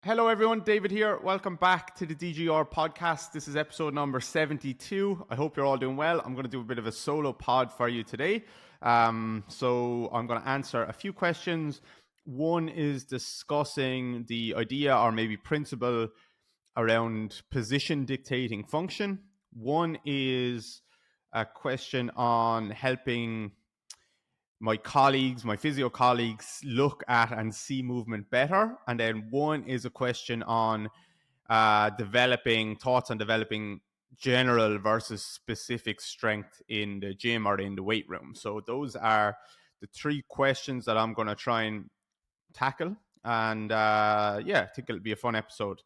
Hello, everyone. David here. Welcome back to the DGR podcast. This is episode number 72. I hope you're all doing well. I'm going to do a bit of a solo pod for you today. So I'm going to answer a few questions. One is discussing the idea or maybe principle around position dictating function. One is a question on helping my colleagues, my physio colleagues, look at and see movement better. And then one is a question on developing thoughts on developing general versus specific strength in the gym or in the weight room. So those are the three questions that I'm going to try and tackle. And I think it'll be a fun episode.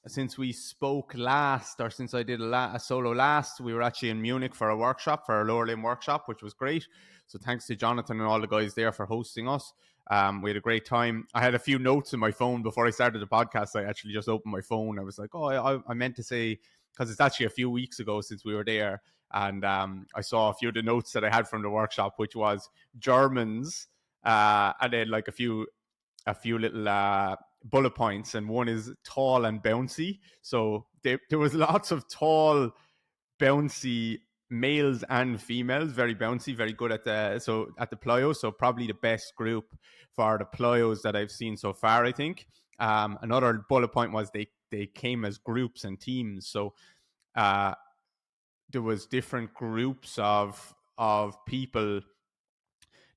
Since we spoke last, or since I did a solo last, we were actually in Munich for a workshop, for a lower limb workshop, which was great. So thanks to Jonathan and all the guys there for hosting us. We had a great time. I had a few notes in my phone before I started the podcast. I actually just opened my phone. I was like, I meant to say, because it's actually a few weeks ago since we were there. And I saw a few of the notes that I had from the workshop, which was Germans, and then like a few little bullet points, and one is tall and bouncy. So there was lots of tall, bouncy males and females, very bouncy, very good at the plyo. So probably the best group for the plyos that I've seen so far, I think. Another bullet point was they came as groups and teams. So there was different groups of people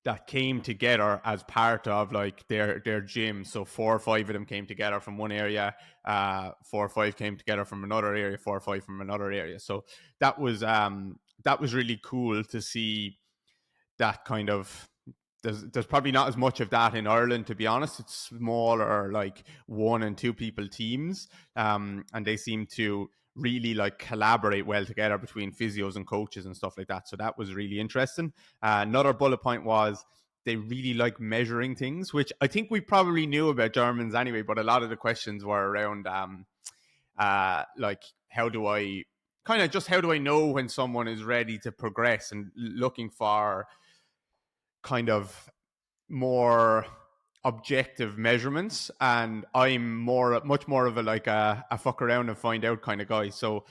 that came together as part of like their gym. So 4 or 5 of them came together from one area, 4 or 5 came together from another area, 4 or 5 from another area. So that was really cool to see that kind of. There's probably not as much of that in Ireland, to be honest. It's smaller, like 1 and 2 people teams, and they seem to really like collaborate well together between physios and coaches and stuff like that. So that was really interesting. Another bullet point was they really like measuring things, which I think we probably knew about Germans anyway, but a lot of the questions were around like how do I know when someone is ready to progress, and looking for kind of more objective measurements. And I'm much more of a fuck around and find out kind of guy. So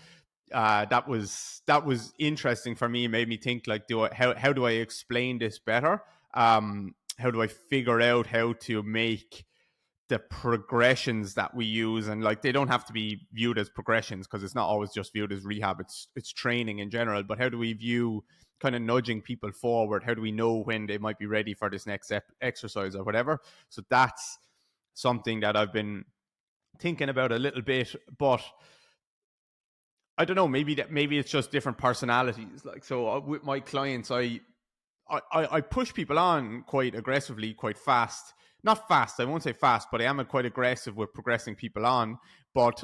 that was interesting for me. It made me think like, how do I explain this better? How do I figure out how to make the progressions that we use, and like they don't have to be viewed as progressions because it's not always just viewed as rehab, it's training in general, but how do we view kind of nudging people forward? How do we know when they might be ready for this next exercise or whatever? So that's something that I've been thinking about a little bit, but I don't know, maybe it's just different personalities. Like, so with my clients, I push people on quite aggressively, quite fast. Not fast, I won't say fast, but I am quite aggressive with progressing people on. But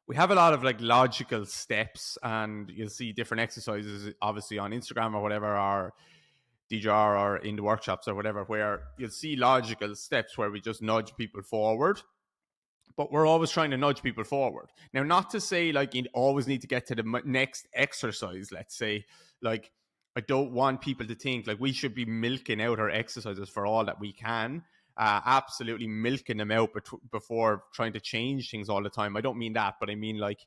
we have a lot of like logical steps, and you'll see different exercises, obviously on Instagram or whatever, or DJR or in the workshops or whatever, where you'll see logical steps where we just nudge people forward. But we're always trying to nudge people forward. Now, not to say like you always need to get to the next exercise, let's say. Like, I don't want people to think like we should be milking out our exercises for all that we can. Absolutely milking them out before trying to change things all the time. I don't mean that, but I mean like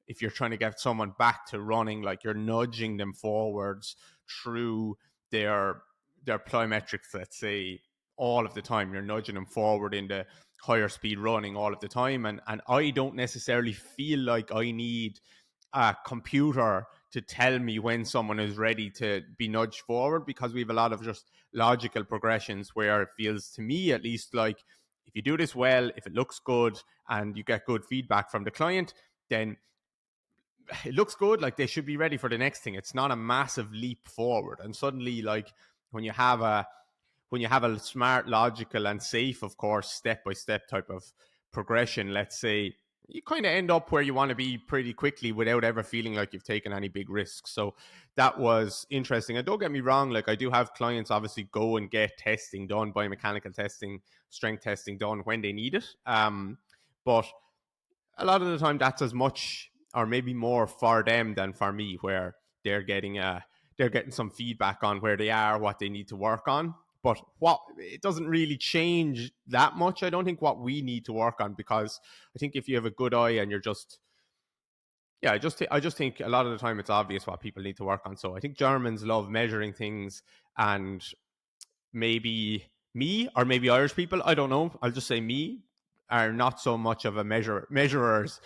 if you're trying to get someone back to running, like you're nudging them forwards through their plyometrics, let's say, all of the time. You're nudging them forward into higher speed running all of the time. And I don't necessarily feel like I need a computer to tell me when someone is ready to be nudged forward, because we have a lot of just logical progressions where it feels to me at least like if you do this well, if it looks good and you get good feedback from the client, then it looks good, like they should be ready for the next thing. It's not a massive leap forward. And suddenly, like when you have a smart, logical and safe, of course, step-by-step type of progression, let's say, you kind of end up where you want to be pretty quickly without ever feeling like you've taken any big risks. So that was interesting. And don't get me wrong, like I do have clients obviously go and get testing done, biomechanical testing, strength testing done when they need it. But a lot of the time that's as much or maybe more for them than for me, where they're getting some feedback on where they are, what they need to work on. But it doesn't really change that much. I don't think what we need to work on, because I think if you have a good eye and you're just, yeah, I just think a lot of the time it's obvious what people need to work on. So I think Germans love measuring things, and maybe me, or maybe Irish people, I don't know, I'll just say me, are not so much of a measurers.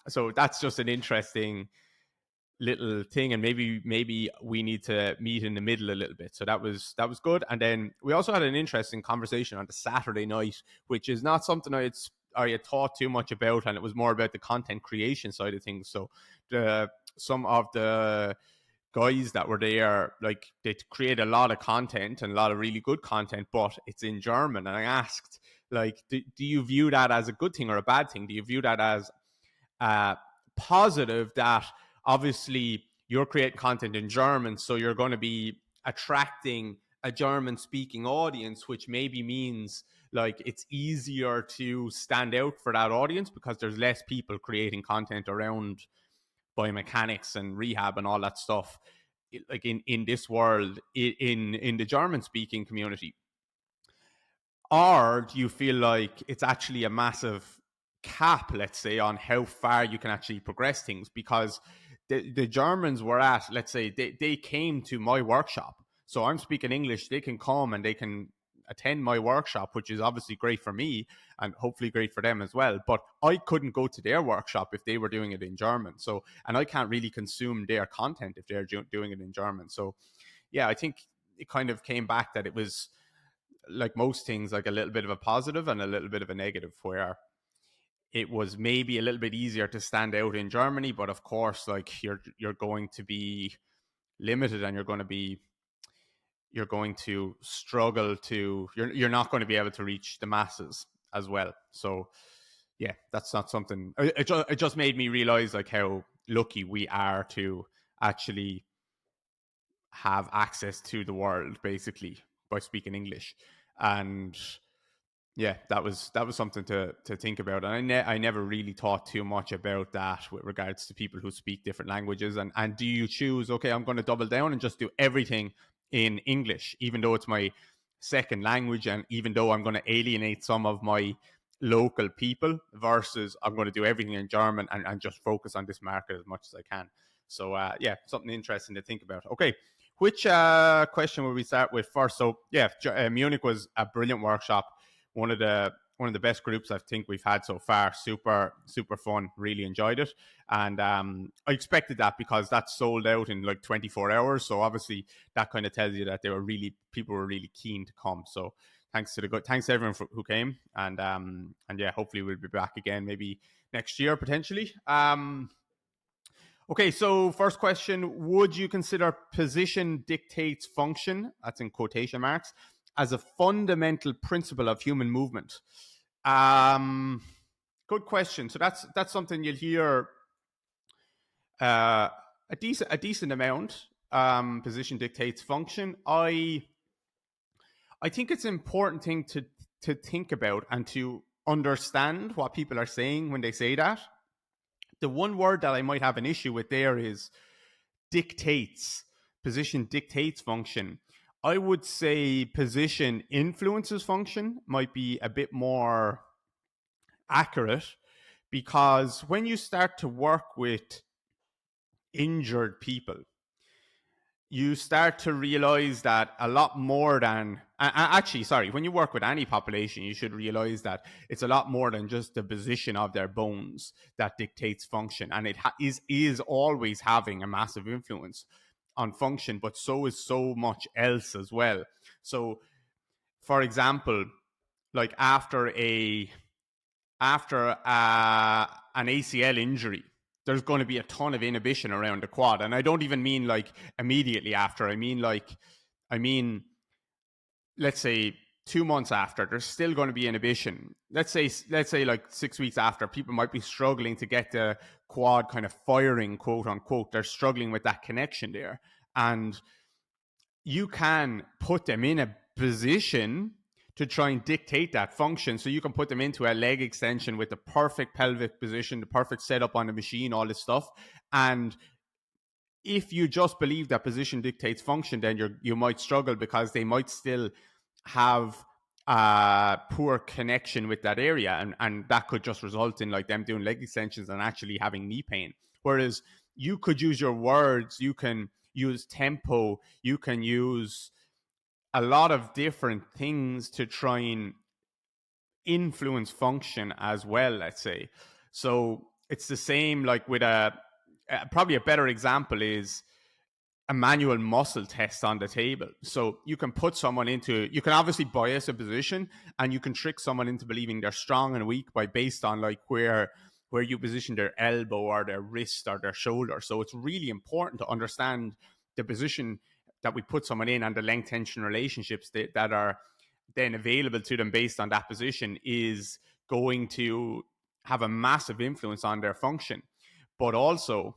So that's just an interesting little thing, and maybe we need to meet in the middle a little bit. So that was good. And then we also had an interesting conversation on the Saturday night, which is not something I had thought too much about, and it was more about the content creation side of things. So some of the guys that were there, like, they create a lot of content and a lot of really good content, but it's in German. And I asked, like, do you view that as a good thing or a bad thing? Do you view that as positive, that obviously you're creating content in German, so you're going to be attracting a German speaking audience, which maybe means like it's easier to stand out for that audience because there's less people creating content around biomechanics and rehab and all that stuff, like in this world, in the German speaking community? Or do you feel like it's actually a massive cap, let's say, on how far you can actually progress things? Because the Germans were at, let's say, they came to my workshop. So I'm speaking English, they can come and they can attend my workshop, which is obviously great for me and hopefully great for them as well. But I couldn't go to their workshop if they were doing it in German. So, and I can't really consume their content if they're doing it in German. So yeah, I think it kind of came back that it was, like most things, like a little bit of a positive and a little bit of a negative, where it was maybe a little bit easier to stand out in Germany, but of course, like, you're going to be limited, and you're going to struggle to, you're not going to be able to reach the masses as well. So yeah, that's not something, it just made me realize like how lucky we are to actually have access to the world, basically, by speaking English. And yeah, that was something to think about. And I never really thought too much about that with regards to people who speak different languages. And do you choose, okay, I'm going to double down and just do everything in English, even though it's my second language, and even though I'm going to alienate some of my local people, versus I'm going to do everything in German and just focus on this market as much as I can. So yeah, something interesting to think about. Okay, which question will we start with first? So yeah, Munich was a brilliant workshop. One of the best groups I think we've had so far. Super fun. Really enjoyed it, and I expected that because that sold out in like 24 hours. So obviously that kind of tells you that people were really keen to come. So thanks to everyone who came, and yeah, hopefully we'll be back again maybe next year potentially. Okay, so first question: would you consider position dictates function, that's in quotation marks, as a fundamental principle of human movement? Good question. So that's something you'll hear a decent amount. Position dictates function. I think it's an important thing to think about and to understand what people are saying when they say that. The one word that I might have an issue with there is dictates. Position dictates function. I would say position influences function might be a bit more accurate, because when you start to work with injured people, you start to realize that a lot more than, actually, sorry, when you work with any population, you should realize that it's a lot more than just the position of their bones that dictates function. And it is always having a massive influence on function, but so is so much else as well. So, for example, like after an ACL injury, there's going to be a ton of inhibition around the quad. And I don't even mean like immediately after. I mean, let's say 2 months after, there's still going to be inhibition. Let's say like 6 weeks after, people might be struggling to get the quad kind of firing, quote unquote. They're struggling with that connection there. And you can put them in a position to try and dictate that function. So you can put them into a leg extension with the perfect pelvic position, the perfect setup on the machine, all this stuff. And if you just believe that position dictates function, then you might struggle, because they might still have poor connection with that area, and that could just result in like them doing leg extensions and actually having knee pain. Whereas you could use your words, you can use tempo, you can use a lot of different things to try and influence function as well, let's say. So it's the same like with probably a better example is a manual muscle test on the table. So you can put someone into, you can obviously bias a position, and you can trick someone into believing they're strong and weak by based on like where you position their elbow or their wrist or their shoulder. So it's really important to understand the position that we put someone in, and the length tension relationships that are then available to them based on that position is going to have a massive influence on their function. But also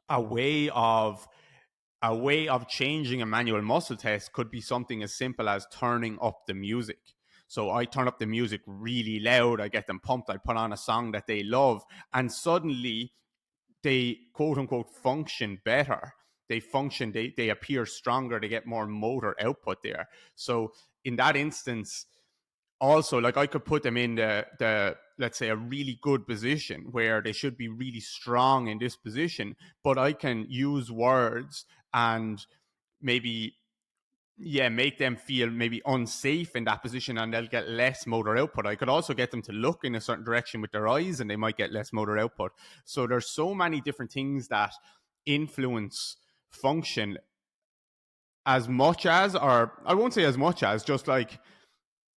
a way of changing a manual muscle test could be something as simple as turning up the music. So I turn up the music really loud, I get them pumped, I put on a song that they love, and suddenly they quote unquote function better. They appear stronger, they get more motor output there. So in that instance, also, like, I could put them in the let's say a really good position where they should be really strong in this position, but I can use words and maybe make them feel maybe unsafe in that position, and they'll get less motor output. I could also get them to look in a certain direction with their eyes, and they might get less motor output. So there's so many different things that influence function, as much as, or I won't say as much as, just like,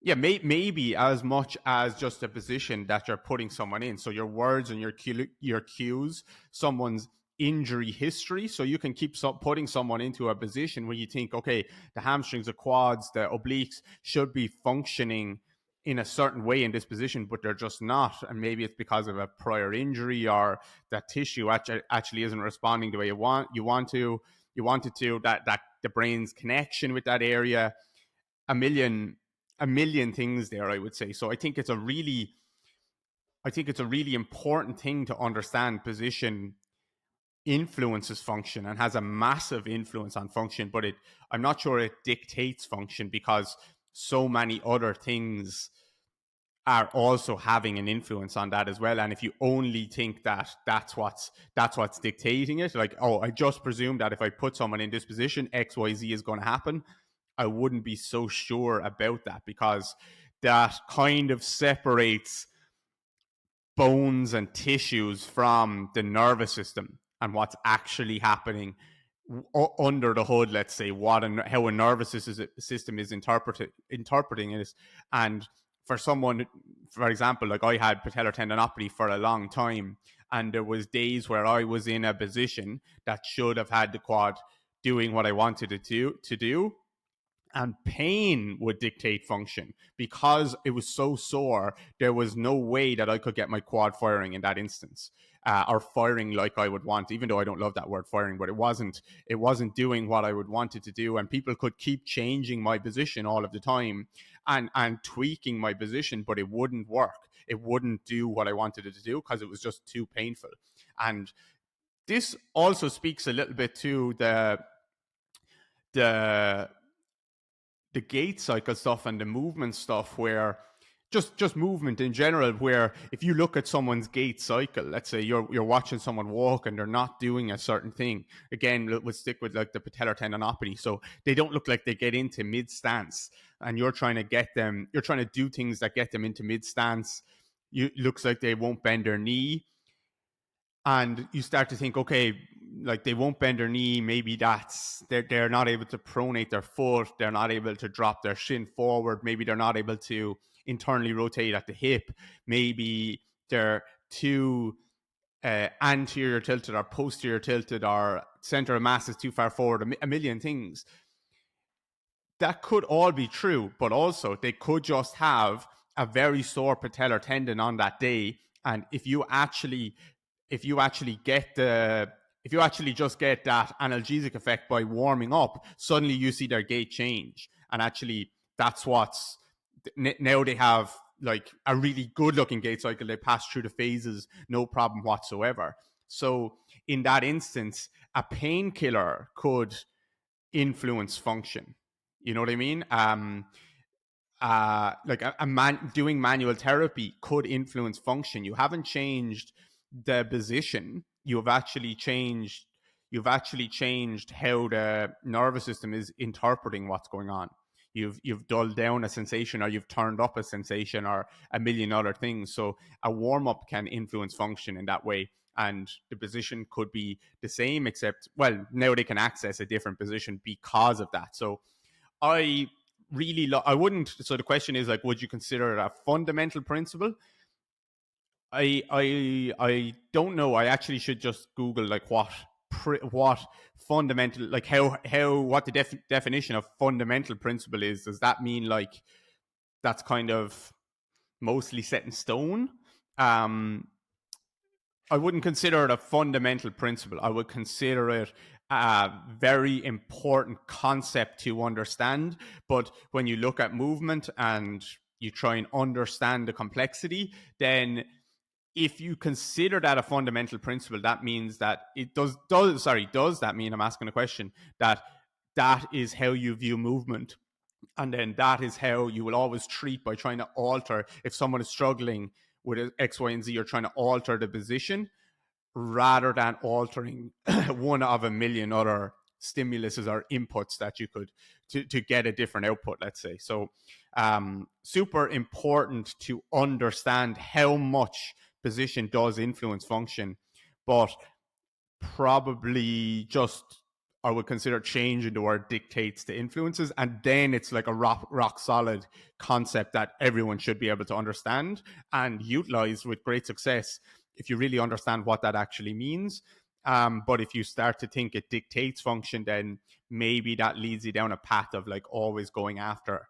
yeah, maybe as much as just a position that you're putting someone in. So your words and your cues, someone's injury history. So you can keep putting someone into a position where you think, okay, the hamstrings, the quads, the obliques should be functioning in a certain way in this position, but they're just not. And maybe it's because of a prior injury, or that tissue actually isn't responding the way you want it to, that the brain's connection with that area, a million things there, I would say. So I think it's a really important thing to understand. Position influences function and has a massive influence on function, but I'm not sure it dictates function, because so many other things are also having an influence on that as well. And if you only think that that's what's dictating it, like, oh, I just presume that if I put someone in this position, XYZ is going to happen, I wouldn't be so sure about that, because that kind of separates bones and tissues from the nervous system and what's actually happening under the hood. Let's say how a nervous system is interpreting it. And for someone, for example, like, I had patellar tendinopathy for a long time, and there was days where I was in a position that should have had the quad doing what I wanted it to do, and pain would dictate function. Because it was so sore, there was no way that I could get my quad firing in that instance, or firing like I would want, even though I don't love that word firing. But it wasn't doing what I would want it to do, and people could keep changing my position all of the time and tweaking my position, but it wouldn't work. It wouldn't do what I wanted it to do, because it was just too painful. And this also speaks a little bit to the gait cycle stuff and the movement stuff, where just movement in general, where if you look at someone's gait cycle, let's say you're watching someone walk and they're not doing a certain thing. Again, we'll stick with like the patellar tendinopathy. So they don't look like they get into mid stance, and you're trying to do things that get them into mid stance. Looks like they won't bend their knee, and you start to think, okay, like, they won't bend their knee. Maybe they're not able to pronate their foot. They're not able to drop their shin forward. Maybe they're not able to internally rotate at the hip. Maybe they're too anterior tilted or posterior tilted, or center of mass is too far forward. A million things. That could all be true, but also they could just have a very sore patellar tendon on that day. And if you actually just get that analgesic effect by warming up, suddenly you see their gait change. And actually, that's now they have like a really good looking gait cycle. They pass through the phases, no problem whatsoever. So in that instance, a painkiller could influence function. You know what I mean? Like a man doing manual therapy could influence function. You haven't changed the position. You've actually changed how the nervous system is interpreting what's going on. You've dulled down a sensation, or you've turned up a sensation, or a million other things. So a warm up can influence function in that way. And the position could be the same, except, well, now they can access a different position because of that. So I I wouldn't. So the question is, like, would you consider it a fundamental principle? I don't know. I actually should just Google like what fundamental, like how what the definition of fundamental principle is. Does that mean like that's kind of mostly set in stone? Um, I wouldn't consider it a fundamental principle. I would consider it a very important concept to understand. But when you look at movement and you try and understand the complexity, then if you consider that a fundamental principle, that means that it does that mean, I'm asking a question, that that is how you view movement, and then that is how you will always treat by trying to alter. If someone is struggling with X, Y, and Z, you're trying to alter the position rather than altering one of a million other stimuluses or inputs that you could to get a different output, let's say. So super important to understand how much position does influence function, but probably just, I would consider changing the word dictates to influences, and then it's like a rock solid concept that everyone should be able to understand and utilize with great success if you really understand what that actually means. But if you start to think it dictates function, then maybe that leads you down a path of like always going after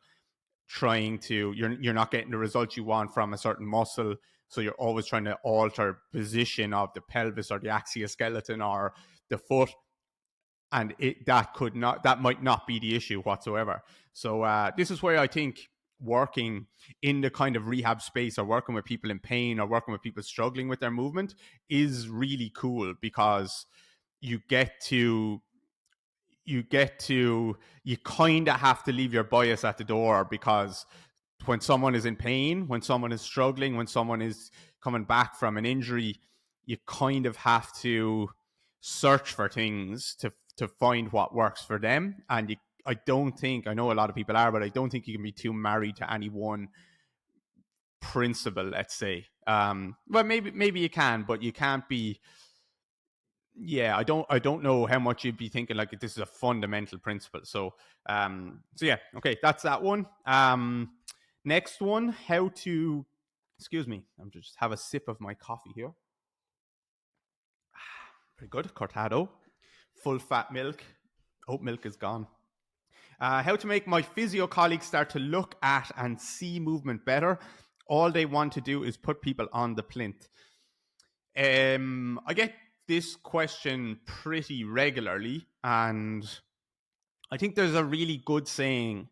trying to, you're not getting the results you want from a certain muscle, so you're always trying to alter position of the pelvis or the exoskeleton or the foot, and that might not be the issue whatsoever. So this is where I think working in the kind of rehab space, or working with people in pain, or working with people struggling with their movement, is really cool, because you get to you kind of have to leave your bias at the door, because when someone is in pain, when someone is struggling, when someone is coming back from an injury, you kind of have to search for things to find what works for them. And I don't think, I know a lot of people are, but I don't think you can be too married to any one principle, let's say. Well, maybe you can, but you can't be. Yeah, I don't know how much you'd be thinking like this is a fundamental principle. So yeah, okay, that's that one. Next one, how to, excuse me, I'm just have a sip of my coffee here. Very good, cortado, full fat milk. Oat milk is gone. How to make my physio colleagues start to look at and see movement better. All they want to do is put people on the plinth. I get this question pretty regularly, and I think there's a really good saying,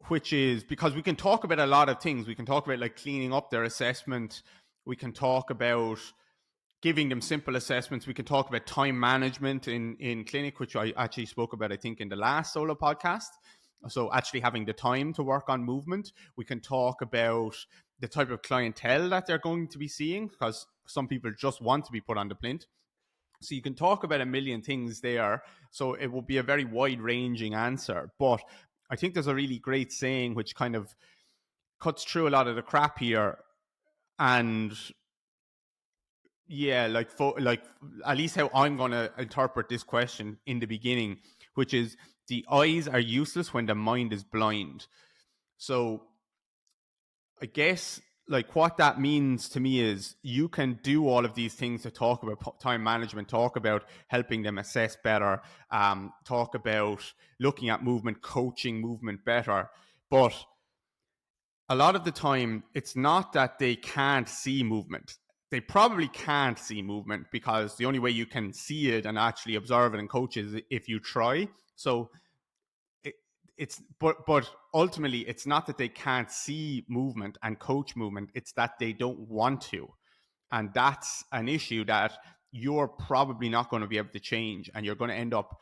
which is, because we can talk about a lot of things. We can talk about like cleaning up their assessment. We can talk about giving them simple assessments. We can talk about time management in clinic, which I actually spoke about, I think, in the last solo podcast. So actually having the time to work on movement. We can talk about the type of clientele that they're going to be seeing, because some people just want to be put on the plinth. So you can talk about a million things there. So it will be a very wide ranging answer. But I think there's a really great saying which kind of cuts through a lot of the crap here. And yeah, like at least how I'm going to interpret this question in the beginning, which is, the eyes are useless when the mind is blind. So I guess like what that means to me is, you can do all of these things to talk about time management, talk about helping them assess better, talk about looking at movement, coaching movement better. But a lot of the time, it's not that they can't see movement. They probably can't see movement, because the only way you can see it and actually observe it and coach is if you try. So but ultimately, it's not that they can't see movement and coach movement, it's that they don't want to. And that's an issue that you're probably not going to be able to change, and you're going to end up.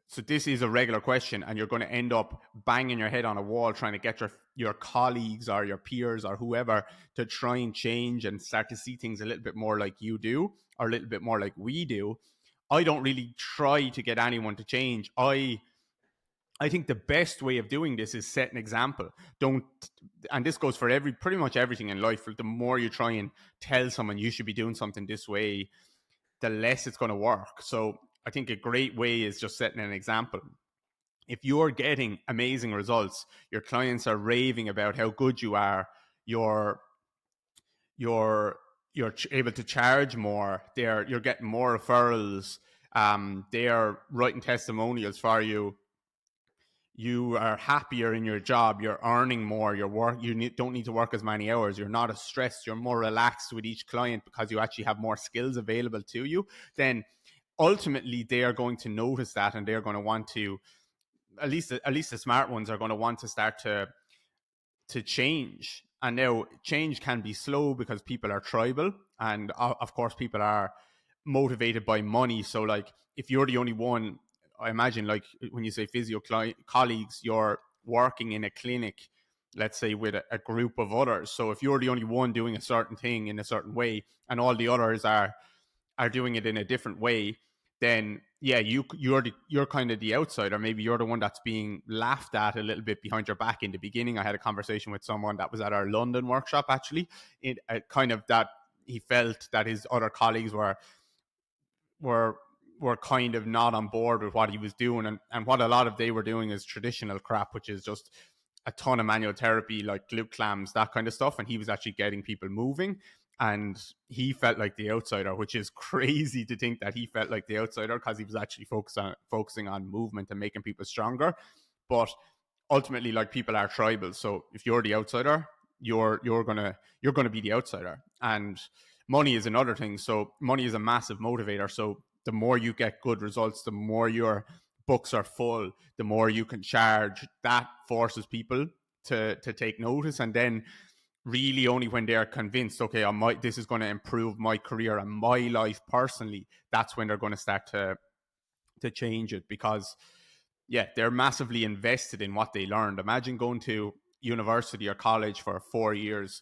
So this is a regular question, and you're going to end up banging your head on a wall trying to get your colleagues or your peers or whoever to try and change and start to see things a little bit more like you do, or a little bit more like we do. I don't really try to get anyone to change. I think the best way of doing this is set an example. Don't, and this goes for pretty much everything in life. The more you try and tell someone you should be doing something this way, the less it's going to work. So I think a great way is just setting an example. If you're getting amazing results, your clients are raving about how good you are, you're able to charge more, you're getting more referrals, they're writing testimonials for you, you are happier in your job, you're earning more, don't need to work as many hours, you're not as stressed, you're more relaxed with each client because you actually have more skills available to you, then ultimately they are going to notice that, and they're going to want to, at least the smart ones are going to want to start to change. And now change can be slow because people are tribal, and of course people are motivated by money. So like if you're the only one, I imagine, like when you say physio colleagues, you're working in a clinic, let's say with a group of others. So if you're the only one doing a certain thing in a certain way and all the others are doing it in a different way, then yeah, you're kind of the outsider. Maybe you're the one that's being laughed at a little bit behind your back. In the beginning, I had a conversation with someone that was at our London workshop, actually, kind of that he felt that his other colleagues were kind of not on board with what he was doing, and what a lot of they were doing is traditional crap, which is just a ton of manual therapy, like glute clams, that kind of stuff, and he was actually getting people moving, and he felt like the outsider, which is crazy to think that he felt like the outsider because he was actually focusing on movement and making people stronger. But ultimately, like, people are tribal, so if you're the outsider, you're gonna be the outsider. And money is another thing. So money is a massive motivator. So the more you get good results, the more your books are full, the more you can charge. That forces people to take notice, and then really only when they're convinced, okay, this is going to improve my career and my life personally, that's when they're going to start to change it. Because yeah, they're massively invested in what they learned. Imagine going to university or college for 4 years,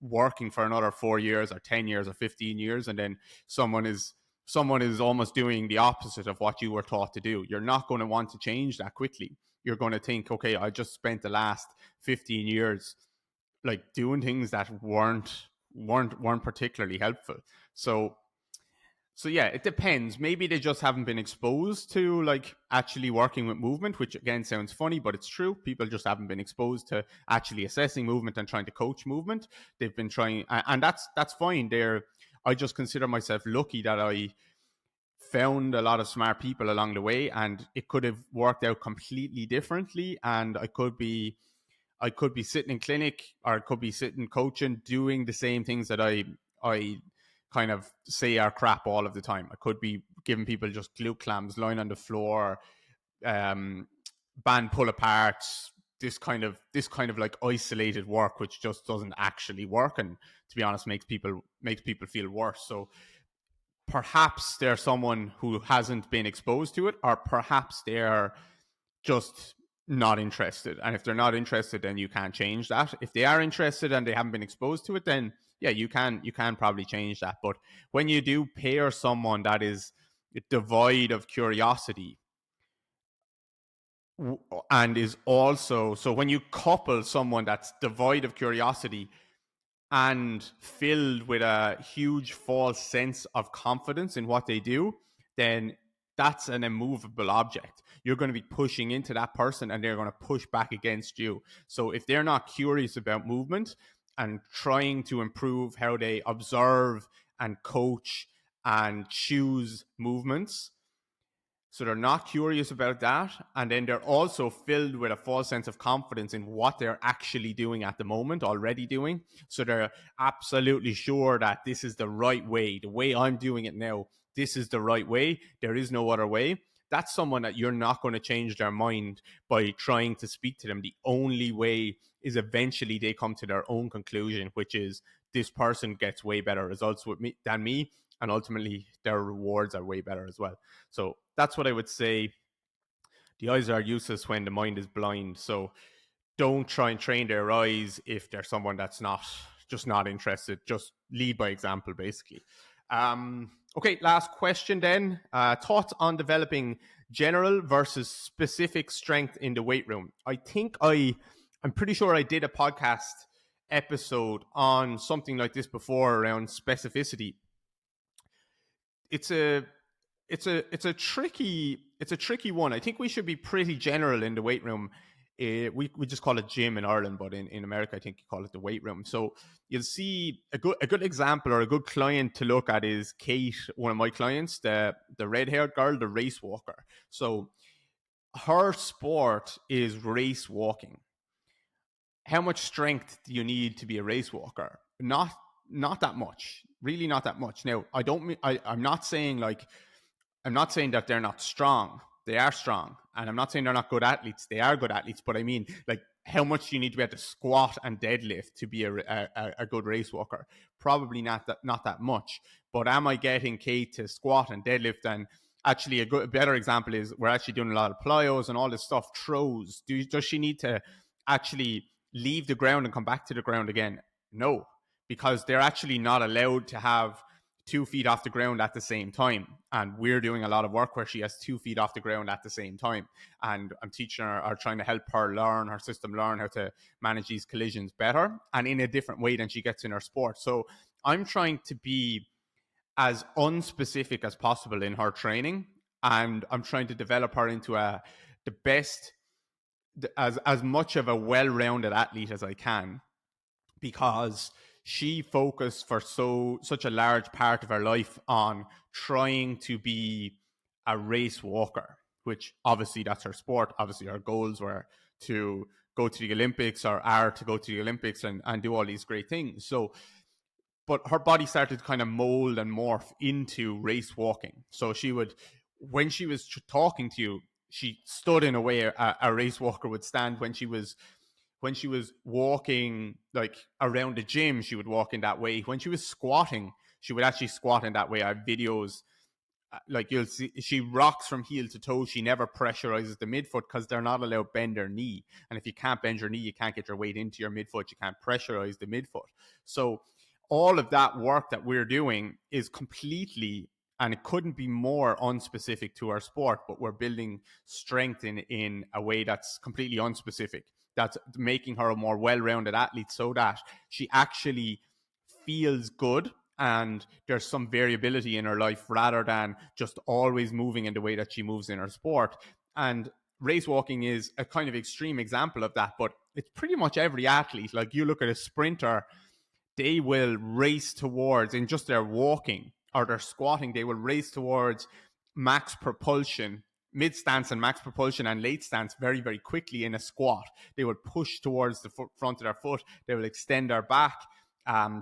working for another 4 years or 10 years or 15 years, and then someone is almost doing the opposite of what you were taught to do. You're not going to want to change that quickly. You're going to think, okay, I just spent the last 15 years like doing things that weren't particularly helpful. So yeah, it depends. Maybe they just haven't been exposed to like actually working with movement, which again sounds funny, but it's true. People just haven't been exposed to actually assessing movement and trying to coach movement. They've been trying, and that's fine. I just consider myself lucky that I found a lot of smart people along the way, and it could have worked out completely differently. And I could be sitting in clinic, or I could be sitting coaching, doing the same things that I kind of say are crap all of the time. I could be giving people just glute clams, lying on the floor, band pull aparts, this kind of like isolated work, which just doesn't actually work, and to be honest, makes people feel worse. So perhaps they're someone who hasn't been exposed to it, or perhaps they're just not interested. And if they're not interested, then you can't change that. If they are interested and they haven't been exposed to it, then yeah, you can probably change that. But when you do pair someone that is devoid of curiosity, and is also, so when you couple someone that's devoid of curiosity and filled with a huge false sense of confidence in what they do, then that's an immovable object. You're going to be pushing into that person, and they're going to push back against you. So if they're not curious about movement and trying to improve how they observe and coach and choose movements, so they're not curious about that, and then they're also filled with a false sense of confidence in what they're actually doing at the moment, already doing. So they're absolutely sure that this is the right way. The way I'm doing it now, this is the right way. There is no other way. That's someone that you're not going to change their mind by trying to speak to them. The only way is eventually they come to their own conclusion, which is this person gets way better results with me than me. and ultimately their rewards are way better as well. So that's what I would say. The eyes are useless when the mind is blind. So don't try and train their eyes if they're someone that's not interested. Just lead by example, basically. Okay, last question then. Thoughts on developing general versus specific strength in the weight room? I'm pretty sure I did a podcast episode on something like this before around specificity. It's a it's a tricky one. I think we should be pretty general in the weight room. We just call it gym in Ireland, but in America, I think you call it the weight room. So you'll see a good example or a good client to look at is Kate, one of my clients, the red haired girl, the race walker. So her sport is race walking. How much strength do you need to be a race walker? Not that much, really, not that much. Now, I'm not saying that they're not strong. They are strong. And I'm not saying they're not good athletes. They are good athletes. But I mean, like, how much do you need to be able to squat and deadlift to be a good race walker? Probably not that much. But am I getting Kate to squat and deadlift? And actually, a better example is we're actually doing a lot of plyos and all this stuff, throws. Does she need to actually leave the ground and come back to the ground again? No, because they're actually not allowed to have 2 feet off the ground at the same time. And we're doing a lot of work where she has 2 feet off the ground at the same time. And I'm teaching her or trying to help her system learn how to manage these collisions better and in a different way than she gets in her sport. So I'm trying to be as unspecific as possible in her training. And I'm trying to develop her into the best, as much of a well-rounded athlete as I can, because she focused for such a large part of her life on trying to be a race walker, which obviously that's her sport. Obviously her goals were to go to the Olympics, or are to go to the Olympics and do all these great things. So, but her body started to kind of mold and morph into race walking. So she would, when she was talking to you, she stood in a way a race walker would stand. When she was walking like around the gym, she would walk in that way. When she was squatting, she would actually squat in that way. I have videos, like you'll see, she rocks from heel to toe. She never pressurizes the midfoot because they're not allowed to bend their knee. And if you can't bend your knee, you can't get your weight into your midfoot. You can't pressurize the midfoot. So all of that work that we're doing is completely, and it couldn't be more unspecific to our sport, but we're building strength in a way that's completely unspecific. That's making her a more well-rounded athlete so that she actually feels good and there's some variability in her life rather than just always moving in the way that she moves in her sport. And race walking is a kind of extreme example of that, but it's pretty much every athlete. Like you look at a sprinter, they will race towards, in just their walking or their squatting, they will race towards max propulsion, mid stance and max propulsion and late stance very, very quickly in a squat. They will push towards the front of their foot. They will extend their back.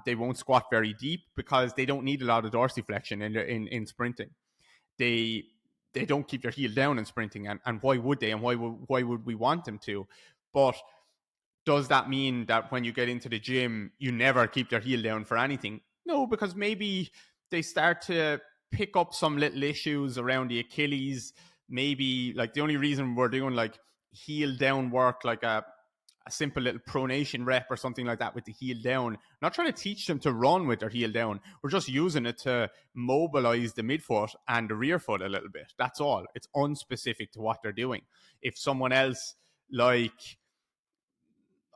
They won't squat very deep because they don't need a lot of dorsiflexion in sprinting. They don't keep their heel down in sprinting, and why would they? And why would we want them to? But does that mean that when you get into the gym, you never keep their heel down for anything? No, because maybe they start to pick up some little issues around the Achilles. Maybe like the only reason we're doing like heel down work, like a simple little pronation rep or something like that with the heel down, not trying to teach them to run with their heel down. We're just using it to mobilize the midfoot and the rear foot a little bit. That's all. It's unspecific to what they're doing. If someone else, like,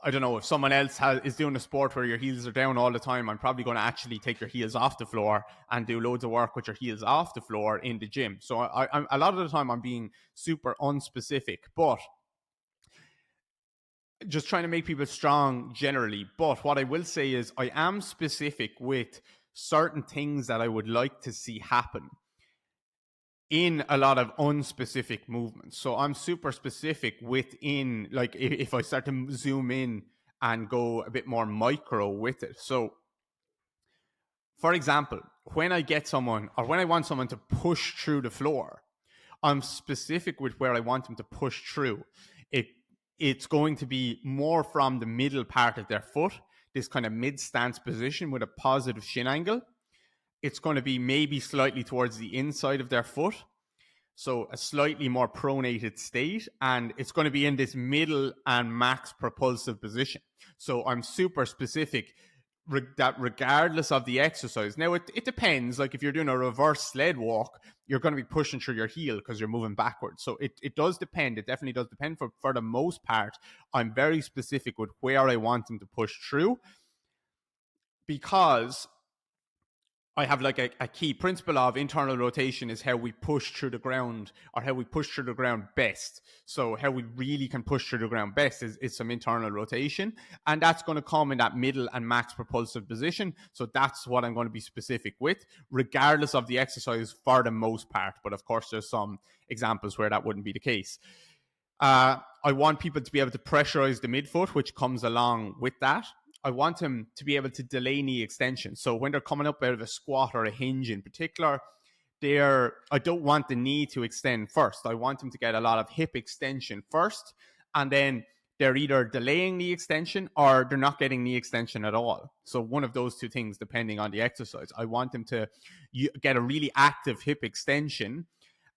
I don't know, if someone else is doing a sport where your heels are down all the time, I'm probably going to actually take your heels off the floor and do loads of work with your heels off the floor in the gym. So I'm a lot of the time I'm being super unspecific, but just trying to make people strong generally. But what I will say is I am specific with certain things that I would like to see happen in a lot of unspecific movements. So I'm super specific within, like, if I start to zoom in and go a bit more micro with it. So, for example, when I get someone or when I want someone to push through the floor, I'm specific with where I want them to push through. It's going to be more from the middle part of their foot, this kind of mid stance position with a positive shin angle. it's going to be maybe slightly towards the inside of their foot. So a slightly more pronated state, and it's going to be in this middle and max propulsive position. So I'm super specific that regardless of the exercise. Now, it depends. Like if you're doing a reverse sled walk, you're going to be pushing through your heel because you're moving backwards. So it does depend. It definitely does depend. For the most part, I'm very specific with where I want them to push through, because I have like a key principle of internal rotation is how we push through the ground, or how we push through the ground best. So how we really can push through the ground best is some internal rotation. And that's going to come in that middle and max propulsive position. So that's what I'm going to be specific with, regardless of the exercise for the most part. But of course, there's some examples where that wouldn't be the case. I want people to be able to pressurize the midfoot, which comes along with that. I want them to be able to delay knee extension. So when they're coming up out of a squat or a hinge in particular, I don't want the knee to extend first. I want them to get a lot of hip extension first, and then they're either delaying knee extension or they're not getting knee extension at all. So one of those two things, depending on the exercise. I want them to get a really active hip extension,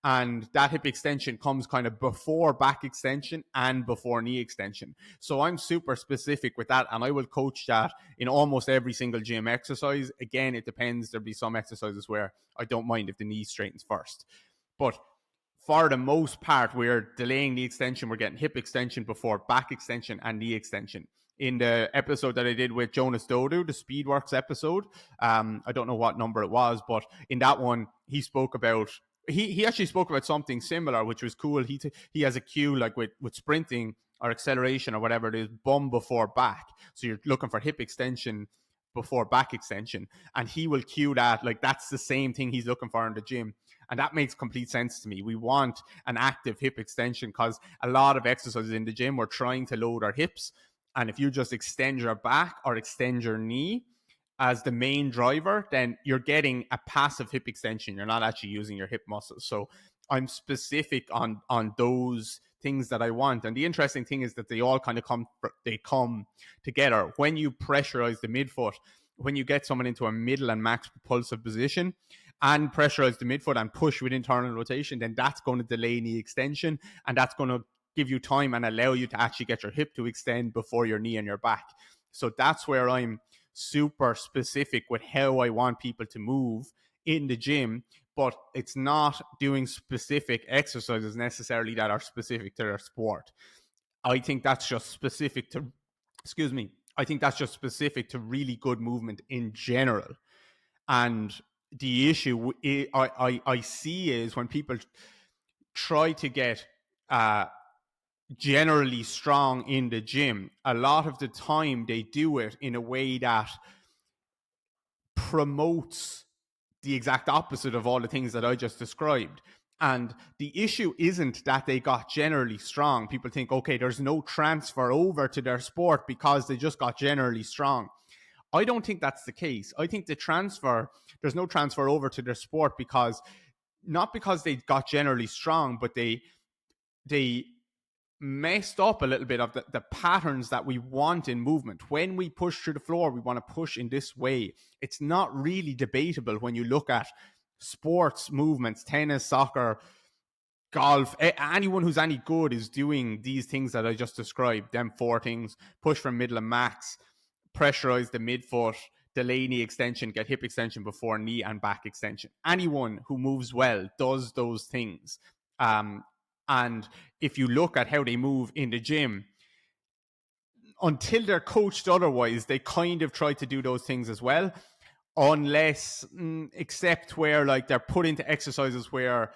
and that hip extension comes kind of before back extension and before knee extension. So I'm super specific with that, and I will coach that in almost every single gym exercise. Again, it depends. There'll be some exercises where I don't mind if the knee straightens first. But for the most part, we're delaying knee extension. We're getting hip extension before back extension and knee extension. In the episode that I did with Jonas Dodu, the Speedworks episode, I don't know what number it was, but in that one, he spoke about he actually spoke about something similar, which was cool. He has a cue like with sprinting or acceleration or whatever it is, bum before back. So you're looking for hip extension before back extension, and he will cue that like that's the same thing he's looking for in the gym. And that makes complete sense to me. We want an active hip extension because a lot of exercises in the gym, we're trying to load our hips. And if you just extend your back or extend your knee as the main driver, then you're getting a passive hip extension. You're not actually using your hip muscles. So I'm specific on those things that I want. And the interesting thing is that they all kind of come together. When you pressurize the midfoot, when you get someone into a middle and max propulsive position and pressurize the midfoot and push with internal rotation, then that's going to delay knee extension, and that's going to give you time and allow you to actually get your hip to extend before your knee and your back. So that's where I'm super specific with how I want people to move in the gym, but it's not doing specific exercises necessarily that are specific to their sport. I think that's just specific to, I think that's just specific to really good movement in general. And the issue I see is when people try to get generally strong in the gym, a lot of the time they do it in a way that promotes the exact opposite of all the things that I just described. And the issue isn't that they got generally strong. People think, okay, there's no transfer over to their sport because they just got generally strong. I don't think that's the case. I think there's no transfer over to their sport not because they got generally strong, but they messed up a little bit of the patterns that we want in movement. When we push through the floor, we want to push in this way. It's not really debatable when you look at sports movements, tennis, soccer, golf. Anyone who's any good is doing these things that I just described, them four things: push from middle and max, pressurize the midfoot, delay knee extension, get hip extension before knee and back extension. Anyone who moves well does those things. And if you look at how they move in the gym, until they're coached otherwise, they kind of try to do those things as well, unless, except where like they're put into exercises where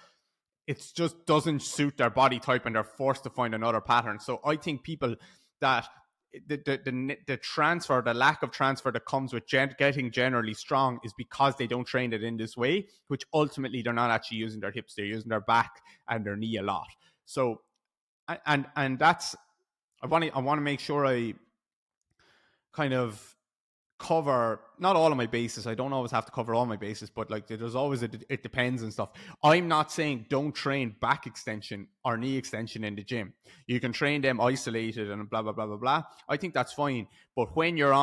it just doesn't suit their body type and they're forced to find another pattern. So I think people that the transfer, the lack of transfer that comes with getting generally strong is because they don't train it in this way, which ultimately they're not actually using their hips, they're using their back and their knee a lot. So, and that's, I want to make sure I kind of cover not all of my bases. I don't always have to cover all my bases, but like there's always it depends and stuff. I'm not saying don't train back extension or knee extension in the gym. You can train them isolated and blah blah blah blah blah. I think that's fine. But when you're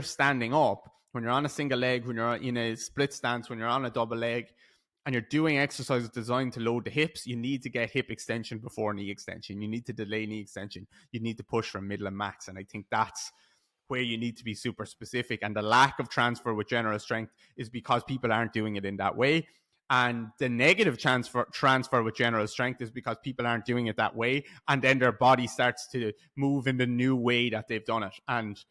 standing up, when you're on a single leg, when you're in a split stance, when you're on a double leg, and you're doing exercises designed to load the hips, you need to get hip extension before knee extension. You need to delay knee extension. You need to push from middle and max. And I think that's where you need to be super specific. And the lack of transfer with general strength is because people aren't doing it in that way. And the negative transfer with general strength is because people aren't doing it that way. And then their body starts to move in the new way that they've done it. And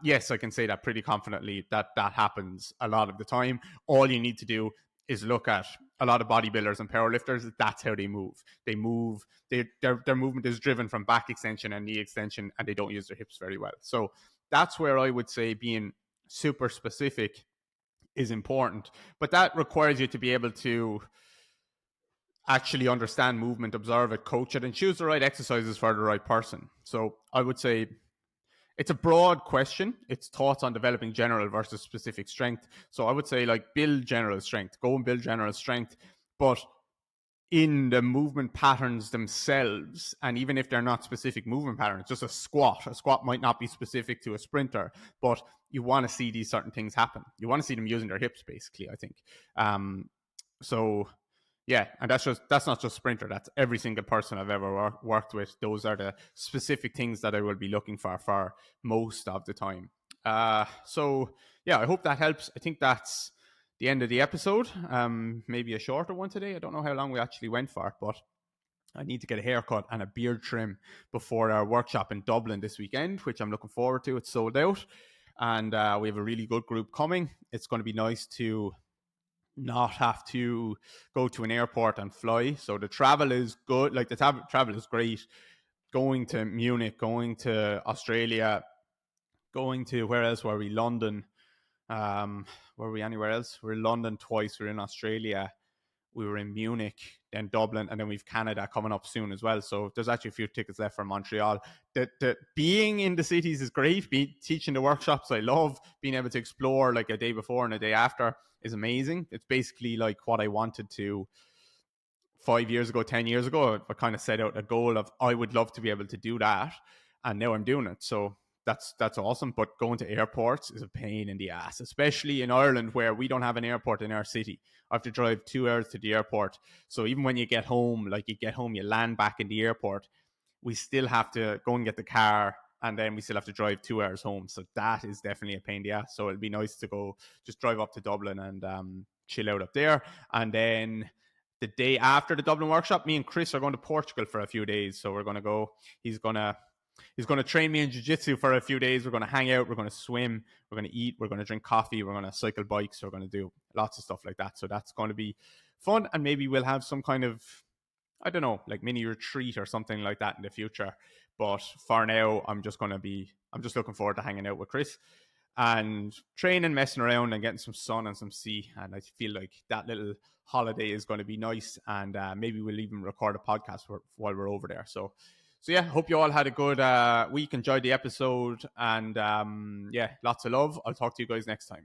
yes, I can say that pretty confidently that happens a lot of the time. All you need to do is look at a lot of bodybuilders and powerlifters. That's how they move. They move. Their movement is driven from back extension and knee extension, and they don't use their hips very well. So that's where I would say being super specific is important. But that requires you to be able to actually understand movement, observe it, coach it, and choose the right exercises for the right person. So I would say it's a broad question. It's thoughts on developing general versus specific strength. So I would say like build general strength, go and build general strength, but in the movement patterns themselves, and even if they're not specific movement patterns, just a squat might not be specific to a sprinter, but you want to see these certain things happen. You want to see them using their hips, basically, I think. So yeah, and that's not just sprinter. That's every single person I've ever worked with. Those are the specific things that I will be looking for most of the time. So yeah, I hope that helps. I think that's the end of the episode. Maybe a shorter one today. I don't know how long we actually went for, but I need to get a haircut and a beard trim before our workshop in Dublin this weekend, which I'm looking forward to. It's sold out, and we have a really good group coming. It's going to be nice to not have to go to an airport and fly. So the travel is good. Like the travel is great. Going to Munich, going to Australia, going to where else were we? London. Were we anywhere else? We're in London twice. We're in Australia. We were in Munich, then Dublin, and then we've Canada coming up soon as well. So there's actually a few tickets left for Montreal. The being in the cities is great. Teaching the workshops, I love being able to explore like a day before and a day after is amazing. It's basically like what I wanted to 5 years ago, 10 years ago. I kind of set out a goal of I would love to be able to do that, and now I'm doing it. So that's awesome. But going to airports is a pain in the ass, especially in Ireland where we don't have an airport in our city. I have to drive 2 hours to the airport. So even when you get home, you land back in the airport, we still have to go and get the car, and then we still have to drive 2 hours home. So that is definitely a pain in the ass. So it'll be nice to go just drive up to Dublin and chill out up there. And then the day after the Dublin workshop, me and Chris are going to Portugal for a few days. So we're going to go. He's going to train me in jiu-jitsu for a few days. We're going to hang out. We're going to swim. We're going to eat. We're going to drink coffee. We're going to cycle bikes. We're going to do lots of stuff like that. So that's going to be fun. And maybe we'll have some kind of, I don't know, like mini retreat or something like that in the future. But for now, I'm just looking forward to hanging out with Chris and training, messing around and getting some sun and some sea. And I feel like that little holiday is going to be nice. And maybe we'll even record a podcast while we're over there. So yeah, hope you all had a good week, enjoyed the episode, and yeah, lots of love. I'll talk to you guys next time.